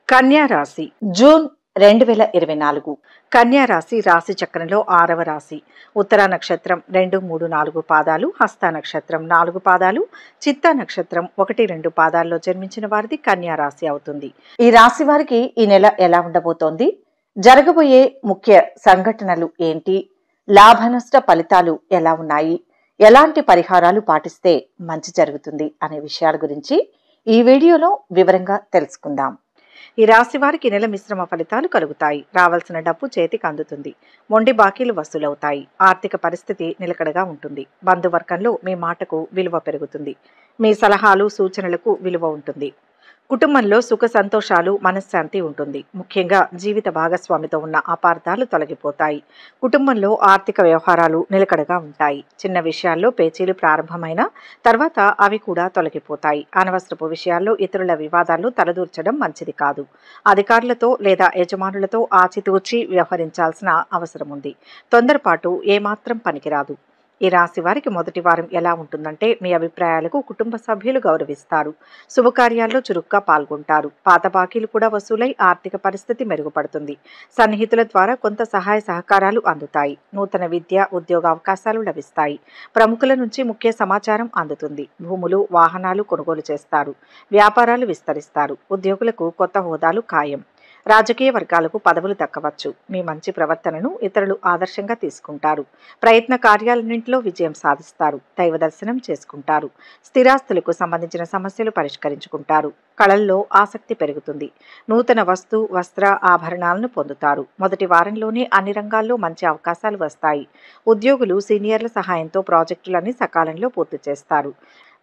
కన్యా రాశి జూన్ 2024 కన్యా రాశి రాశి చక్రంలో 6వ రాశి. ఉత్తర నక్షత్రం 2, 3, 4 పాదాలు, హస్త నక్షత్రం 4 పాదాలు, చిత్తా నక్షత్రం 1, 2 పాదాల్లో జన్మించిన వారిది కన్యా రాశి అవుతుంది. ఈ రాశి వారికి ఈ నెల ఎలా ఉండబోతోంది, జరగబోయే ముఖ్య సంఘటనలు ఏంటి, లాభ నష్ట ఫలితాలు ఎలా ఉన్నాయి, ఎలాంటి పరిహారాలు పాటిస్తే మంచి జరుగుతుంది అనే విషయాల గురించి ఈ వీడియోలో వివరంగా తెలుసుకుందాం. ఈ రాశి వారికి నెల మిశ్రమ ఫలితాలు కలుగుతాయి. రావాల్సిన డబ్బు చేతికి అందుతుంది. మొండి బాకీలు వసూలవుతాయి. ఆర్థిక పరిస్థితి నిలకడగా ఉంటుంది. బంధువర్గంలో మీ మాటకు విలువ పెరుగుతుంది. మీ సలహాలు సూచనలకు విలువ ఉంటుంది. కుటుంబంలో సుఖ సంతోషాలు, మనశ్శాంతి ఉంటుంది. ముఖ్యంగా జీవిత భాగస్వామితో ఉన్న అపార్థాలు తొలగిపోతాయి. కుటుంబంలో ఆర్థిక వ్యవహారాలు నిలకడగా ఉంటాయి. చిన్న విషయాల్లో పేచీలు ప్రారంభమైన తర్వాత అవి కూడా తొలగిపోతాయి. అనవసరపు విషయాల్లో ఇతరుల వివాదాల్లో తలదూర్చడం మంచిది కాదు. అధికారులతో లేదా యజమానులతో ఆచితూచి వ్యవహరించాల్సిన అవసరం ఉంది. తొందరపాటు ఏమాత్రం పనికిరాదు. ఈ రాశి వారికి మొదటి వారం ఎలా ఉంటుందంటే, మీ అభిప్రాయాలకు కుటుంబ సభ్యులు గౌరవిస్తారు. శుభకార్యాల్లో చురుగ్గా పాల్గొంటారు. పాత బాకీలు కూడా వసూలై ఆర్థిక పరిస్థితి మెరుగుపడుతుంది. సన్నిహితుల ద్వారా కొంత సహాయ సహకారాలు అందుతాయి. నూతన విద్య, ఉద్యోగ అవకాశాలు లభిస్తాయి. ప్రముఖుల నుంచి ముఖ్య సమాచారం అందుతుంది. భూములు, వాహనాలు కొనుగోలు చేస్తారు. వ్యాపారాలు విస్తరిస్తారు. ఉద్యోగులకు కొత్త హోదాలు ఖాయం. రాజకీయ వర్గాలకు పదవులు దక్కవచ్చు. మీ మంచి ప్రవర్తనను ఇతరులు ఆదర్శంగా తీసుకుంటారు. ప్రయత్న కార్యాలన్నింటిలో విజయం సాధిస్తారు. దైవ దర్శనం చేసుకుంటారు. స్థిరాస్తులకు సంబంధించిన సమస్యలు పరిష్కరించుకుంటారు. కళల్లో ఆసక్తి పెరుగుతుంది. నూతన వస్త్ర ఆభరణాలను పొందుతారు. మొదటి వారంలోనే అన్ని రంగాల్లో మంచి అవకాశాలు వస్తాయి. ఉద్యోగులు సీనియర్ల సహాయంతో ప్రాజెక్టులన్నీ సకాలంలో పూర్తి చేస్తారు.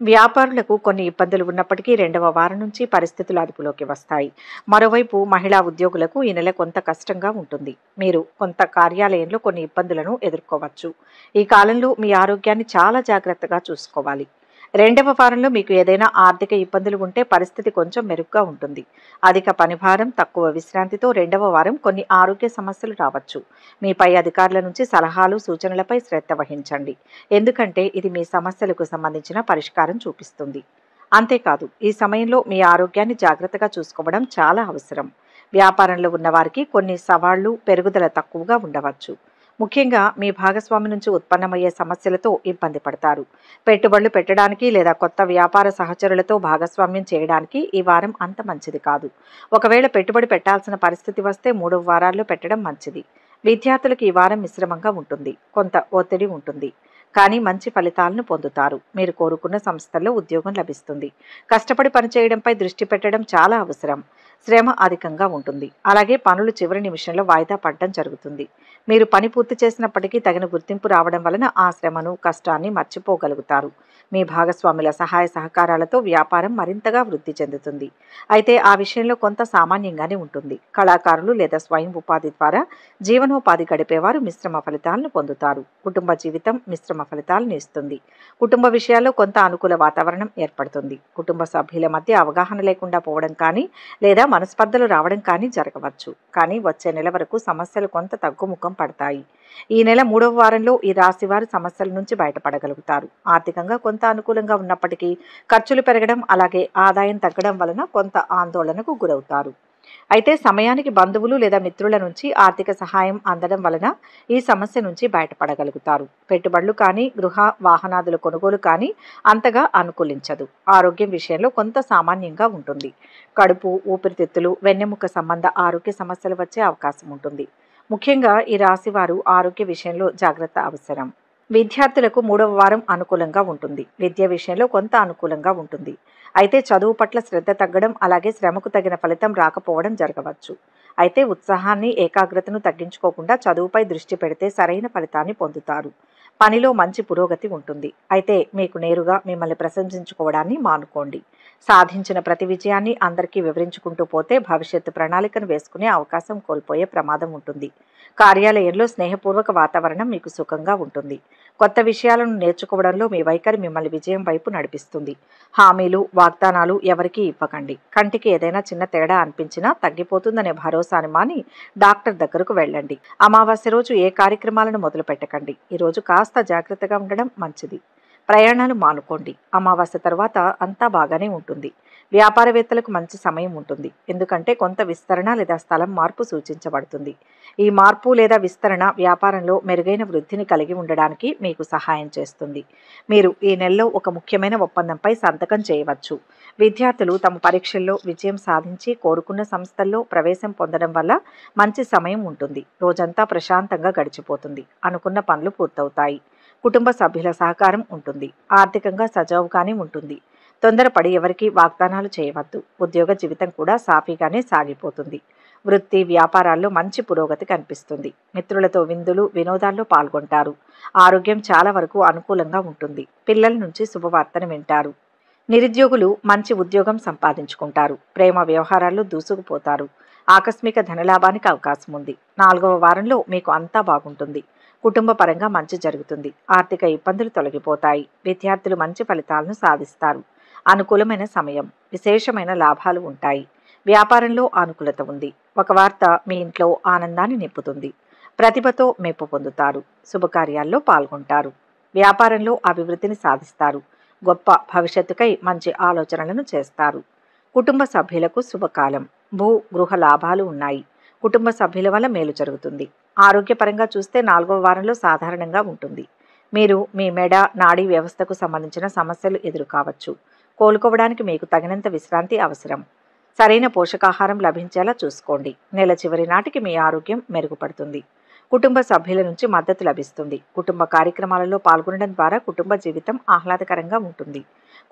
వ్యాపారులకు కొన్ని ఇబ్బందులు ఉన్నప్పటికీ రెండవ వారం నుంచి పరిస్థితులు అదుపులోకి వస్తాయి. మరోవైపు మహిళా ఉద్యోగులకు ఈ నెల కొంత కష్టంగా ఉంటుంది. మీరు కొంత కార్యాలయంలో కొన్ని ఇబ్బందులను ఎదుర్కోవచ్చు. ఈ కాలంలో మీ ఆరోగ్యాన్ని చాలా జాగ్రత్తగా చూసుకోవాలి. రెండవ వారంలో మీకు ఏదైనా ఆర్థిక ఇబ్బందులు ఉంటే పరిస్థితి కొంచెం మెరుగ్గా ఉంటుంది. అధిక పనిభారం, తక్కువ విశ్రాంతితో రెండవ వారం కొన్ని ఆరోగ్య సమస్యలు రావచ్చు. మీ పై అధికారుల నుంచి సలహాలు సూచనలపై శ్రద్ధ వహించండి. ఎందుకంటే ఇది మీ సమస్యలకు సంబంధించిన పరిష్కారం చూపిస్తుంది. అంతేకాదు, ఈ సమయంలో మీ ఆరోగ్యాన్ని జాగ్రత్తగా చూసుకోవడం చాలా అవసరం. వ్యాపారంలో ఉన్నవారికి కొన్ని సవాళ్లు, పెరుగుదల తక్కువగా ఉండవచ్చు. ముఖ్యంగా మీ భాగస్వామి నుంచి ఉత్పన్నమయ్యే సమస్యలతో ఇబ్బంది పడతారు. పెట్టుబడులు పెట్టడానికి లేదా కొత్త వ్యాపార సహచరులతో భాగస్వామ్యం చేయడానికి ఈ వారం అంత మంచిది కాదు. ఒకవేళ పెట్టుబడి పెట్టాల్సిన పరిస్థితి వస్తే 3 వారాల్లో పెట్టడం మంచిది. విద్యార్థులకు ఈ వారం మిశ్రమంగా ఉంటుంది. కొంత ఒత్తిడి ఉంటుంది. కానీ మంచి ఫలితాలను పొందుతారు. మీరు కోరుకున్న సంస్థల్లో ఉద్యోగం లభిస్తుంది. కష్టపడి పనిచేయడంపై దృష్టి పెట్టడం చాలా అవసరం. శ్రమ అధికంగా ఉంటుంది. అలాగే పనులు చివరి నిమిషంలో వాయిదా పడడం జరుగుతుంది. మీరు పని పూర్తి చేసినప్పటికీ తగిన గుర్తింపు రావడం వలన ఆ శ్రమను, కష్టాన్ని మర్చిపోగలుగుతారు. మీ భాగస్వాముల సహాయ సహకారాలతో వ్యాపారం మరింతగా వృద్ధి చెందుతుంది. అయితే ఆ విషయంలో కొంత సామాన్యంగానే ఉంటుంది. కళాకారులు లేదా స్వయం ఉపాధి ద్వారా జీవనోపాధి గడిపేవారు మిశ్రమ ఫలితాలను పొందుతారు. కుటుంబ జీవితం మిశ్రమ ఫలితాలను ఇస్తుంది. కుటుంబ విషయాల్లో కొంత అనుకూల వాతావరణం ఏర్పడుతుంది. కుటుంబ సభ్యుల మధ్య అవగాహన లేకుండా పోవడం కానీ లేదా మనస్పర్ధలు రావడం కానీ జరగవచ్చు. కానీ వచ్చే నెల వరకు సమస్యలు కొంత తగ్గుముఖం పడతాయి. ఈ నెల 3వ వారంలో ఈ రాశి వారు సమస్యల నుంచి బయటపడగలుగుతారు. ఆర్థికంగా కొంత అనుకూలంగా ఉన్నప్పటికీ ఖర్చులు పెరగడం, అలాగే ఆదాయం తగ్గడం వలన కొంత ఆందోళనకు గురవుతారు. అయితే సమయానికి బంధువులు లేదా మిత్రుల నుంచి ఆర్థిక సహాయం అందడం వలన ఈ సమస్య నుంచి బయటపడగలుగుతారు. పెట్టుబడులు కానీ, గృహ వాహనాదుల కొనుగోలు కానీ అంతగా అనుకూలించదు. ఆరోగ్యం విషయంలో కొంత సామాన్యంగా ఉంటుంది. కడుపు, ఊపిరితిత్తులు, వెన్నెముక సంబంధ ఆరోగ్య సమస్యలు వచ్చే అవకాశం ఉంటుంది. ముఖ్యంగా ఈ రాశి వారు ఆరోగ్య విషయంలో జాగ్రత్త అవసరం. విద్యార్థులకు 3వ వారం అనుకూలంగా ఉంటుంది. విద్య విషయంలో కొంత అనుకూలంగా ఉంటుంది. అయితే చదువు పట్ల శ్రద్ధ తగ్గడం, అలాగే శ్రమకు తగిన ఫలితం రాకపోవడం జరగవచ్చు. అయితే ఉత్సాహాన్ని, ఏకాగ్రతను తగ్గించుకోకుండా చదువుపై దృష్టి పెడితే సరైన ఫలితాన్ని పొందుతారు. పనిలో మంచి పురోగతి ఉంటుంది. అయితే మీకు నేరుగా మిమ్మల్ని ప్రశంసించుకోవడాన్ని మానుకోండి. సాధించిన ప్రతి విజయాన్ని అందరికీ వివరించుకుంటూ పోతే భవిష్యత్తు ప్రణాళికను వేసుకునే అవకాశం కోల్పోయే ప్రమాదం ఉంటుంది. కార్యాలయంలో స్నేహపూర్వక వాతావరణం మీకు సుఖంగా ఉంటుంది. కొత్త విషయాలను నేర్చుకోవడంలో మీ వైఖరి మిమ్మల్ని విజయం వైపు నడిపిస్తుంది. హామీలు, వాగ్దానాలు ఎవరికీ ఇవ్వకండి. కంటికి ఏదైనా చిన్న తేడా అనిపించినా తగ్గిపోతుందనే భరోసాని మాని డాక్టర్ దగ్గరకు వెళ్ళండి. అమావాస్య రోజు ఏ కార్యక్రమాలను మొదలు పెట్టకండి. ఈరోజు కాస్త జాగ్రత్తగా ఉండడం మంచిది. ప్రయాణాలు మానుకోండి. అమావాస్య తర్వాత అంతా బాగానే ఉంటుంది. వ్యాపారవేత్తలకు మంచి సమయం ఉంటుంది, ఎందుకంటే కొంత విస్తరణ లేదా స్థలం మార్పు సూచించబడుతుంది. ఈ మార్పు లేదా విస్తరణ వ్యాపారంలో మెరుగైన వృద్ధిని కలిగి ఉండడానికి మీకు సహాయం చేస్తుంది. మీరు ఈ నెలలో ఒక ముఖ్యమైన ఒప్పందంపై సంతకం చేయవచ్చు. విద్యార్థులు తమ పరీక్షల్లో విజయం సాధించి కోరుకున్న సంస్థల్లో ప్రవేశం పొందడం వల్ల మంచి సమయం ఉంటుంది. రోజంతా ప్రశాంతంగా గడిచిపోతుంది. అనుకున్న పనులు పూర్తవుతాయి. కుటుంబ సభ్యుల సహకారం ఉంటుంది. ఆర్థికంగా సజావుగానే ఉంటుంది. తొందరపడి ఎవరికీ వాగ్దానాలు చేయవద్దు. ఉద్యోగ జీవితం కూడా సాఫీగానే సాగిపోతుంది. వృత్తి వ్యాపారాల్లో మంచి పురోగతి కనిపిస్తుంది. మిత్రులతో విందులు వినోదాల్లో పాల్గొంటారు. ఆరోగ్యం చాలా వరకు అనుకూలంగా ఉంటుంది. పిల్లల నుంచి శుభవార్తను వింటారు. నిరుద్యోగులు మంచి ఉద్యోగం సంపాదించుకుంటారు. ప్రేమ వ్యవహారాల్లో దూసుకుపోతారు. ఆకస్మిక ధనలాభానికి అవకాశం ఉంది. 4వ వారంలో మీకు అంతా బాగుంటుంది. కుటుంబ పరంగా మంచి జరుగుతుంది. ఆర్థిక ఇబ్బందులు తొలగిపోతాయి. విద్యార్థులు మంచి ఫలితాలను సాధిస్తారు. అనుకూలమైన సమయం. విశేషమైన లాభాలు ఉంటాయి. వ్యాపారంలో అనుకూలత ఉంది. ఒక వార్త మీ ఇంట్లో ఆనందాన్ని నింపుతుంది. ప్రతిభతో మెప్పు పొందుతారు. శుభకార్యాల్లో పాల్గొంటారు. వ్యాపారంలో అభివృద్ధిని సాధిస్తారు. గొప్ప భవిష్యత్తుకై మంచి ఆలోచనలను చేస్తారు. కుటుంబ సభ్యులకు శుభకాలం. భూ గృహ లాభాలు ఉన్నాయి. కుటుంబ సభ్యుల వల్ల మేలు జరుగుతుంది. ఆరోగ్యపరంగా చూస్తే 4వ వారంలో సాధారణంగా ఉంటుంది. మీరు మీ మెడ నాడీ వ్యవస్థకు సంబంధించిన సమస్యలు ఎదురు కావచ్చు. కోలుకోవడానికి మీకు తగినంత విశ్రాంతి అవసరం. సరైన పోషకాహారం లభించేలా చూసుకోండి. నెల చివరి నాటికి మీ ఆరోగ్యం మెరుగుపడుతుంది. కుటుంబ సభ్యుల నుంచి మద్దతు లభిస్తుంది. కుటుంబ కార్యక్రమాలలో పాల్గొనడం ద్వారా కుటుంబ జీవితం ఆహ్లాదకరంగా ఉంటుంది.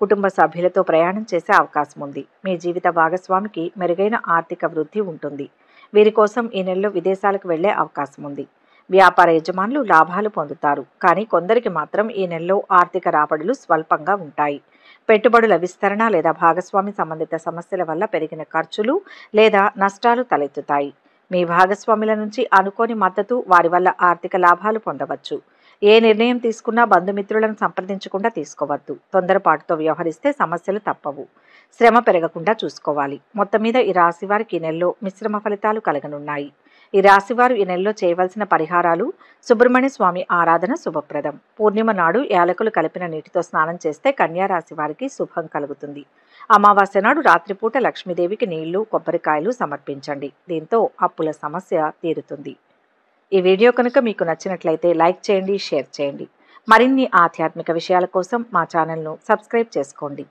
కుటుంబ సభ్యులతో ప్రయాణం చేసే అవకాశం ఉంది. మీ జీవిత భాగస్వామికి మెరుగైన ఆర్థిక వృద్ధి ఉంటుంది. వీరి కోసం ఈ నెలలో విదేశాలకు వెళ్లే అవకాశం ఉంది. వ్యాపార యజమానులు లాభాలు పొందుతారు. కానీ కొందరికి మాత్రం ఈ నెలలో ఆర్థిక రాబడులు స్వల్పంగా ఉంటాయి. పెట్టుబడుల విస్తరణ లేదా భాగస్వామి సంబంధిత సమస్యల వల్ల పెరిగిన ఖర్చులు లేదా నష్టాలు తలెత్తుతాయి. మీ భాగస్వాముల నుంచి అనుకోని మద్దతు, వారి వల్ల ఆర్థిక లాభాలు పొందవచ్చు. ఏ నిర్ణయం తీసుకున్నా బంధుమిత్రులను సంప్రదించకుండా తీసుకోవద్దు. తొందరపాటుతో వ్యవహరిస్తే సమస్యలు తప్పవు. శ్రమ పెరగకుండా చూసుకోవాలి. మొత్తం మీద ఈ రాశి వారికి ఈ నెలలో మిశ్రమ ఫలితాలు కలగనున్నాయి. ఈ రాశివారు ఈ నెలలో చేయవలసిన పరిహారాలు: సుబ్రహ్మణ్య స్వామి ఆరాధన శుభప్రదం. పూర్ణిమ నాడు యాలకులు కలిపిన నీటితో స్నానం చేస్తే కన్యా రాశి వారికి శుభం కలుగుతుంది. అమావాస్య నాడు రాత్రిపూట లక్ష్మీదేవికి నీళ్లు కొబ్బరికాయలు సమర్పించండి. దీంతో అప్పుల సమస్య తీరుతుంది. ఈ వీడియో కనుక మీకు నచ్చినట్లయితే లైక్ చేయండి, షేర్ చేయండి. మరిన్ని ఆధ్యాత్మిక విషయాల కోసం మా ఛానల్ను సబ్స్క్రైబ్ చేసుకోండి.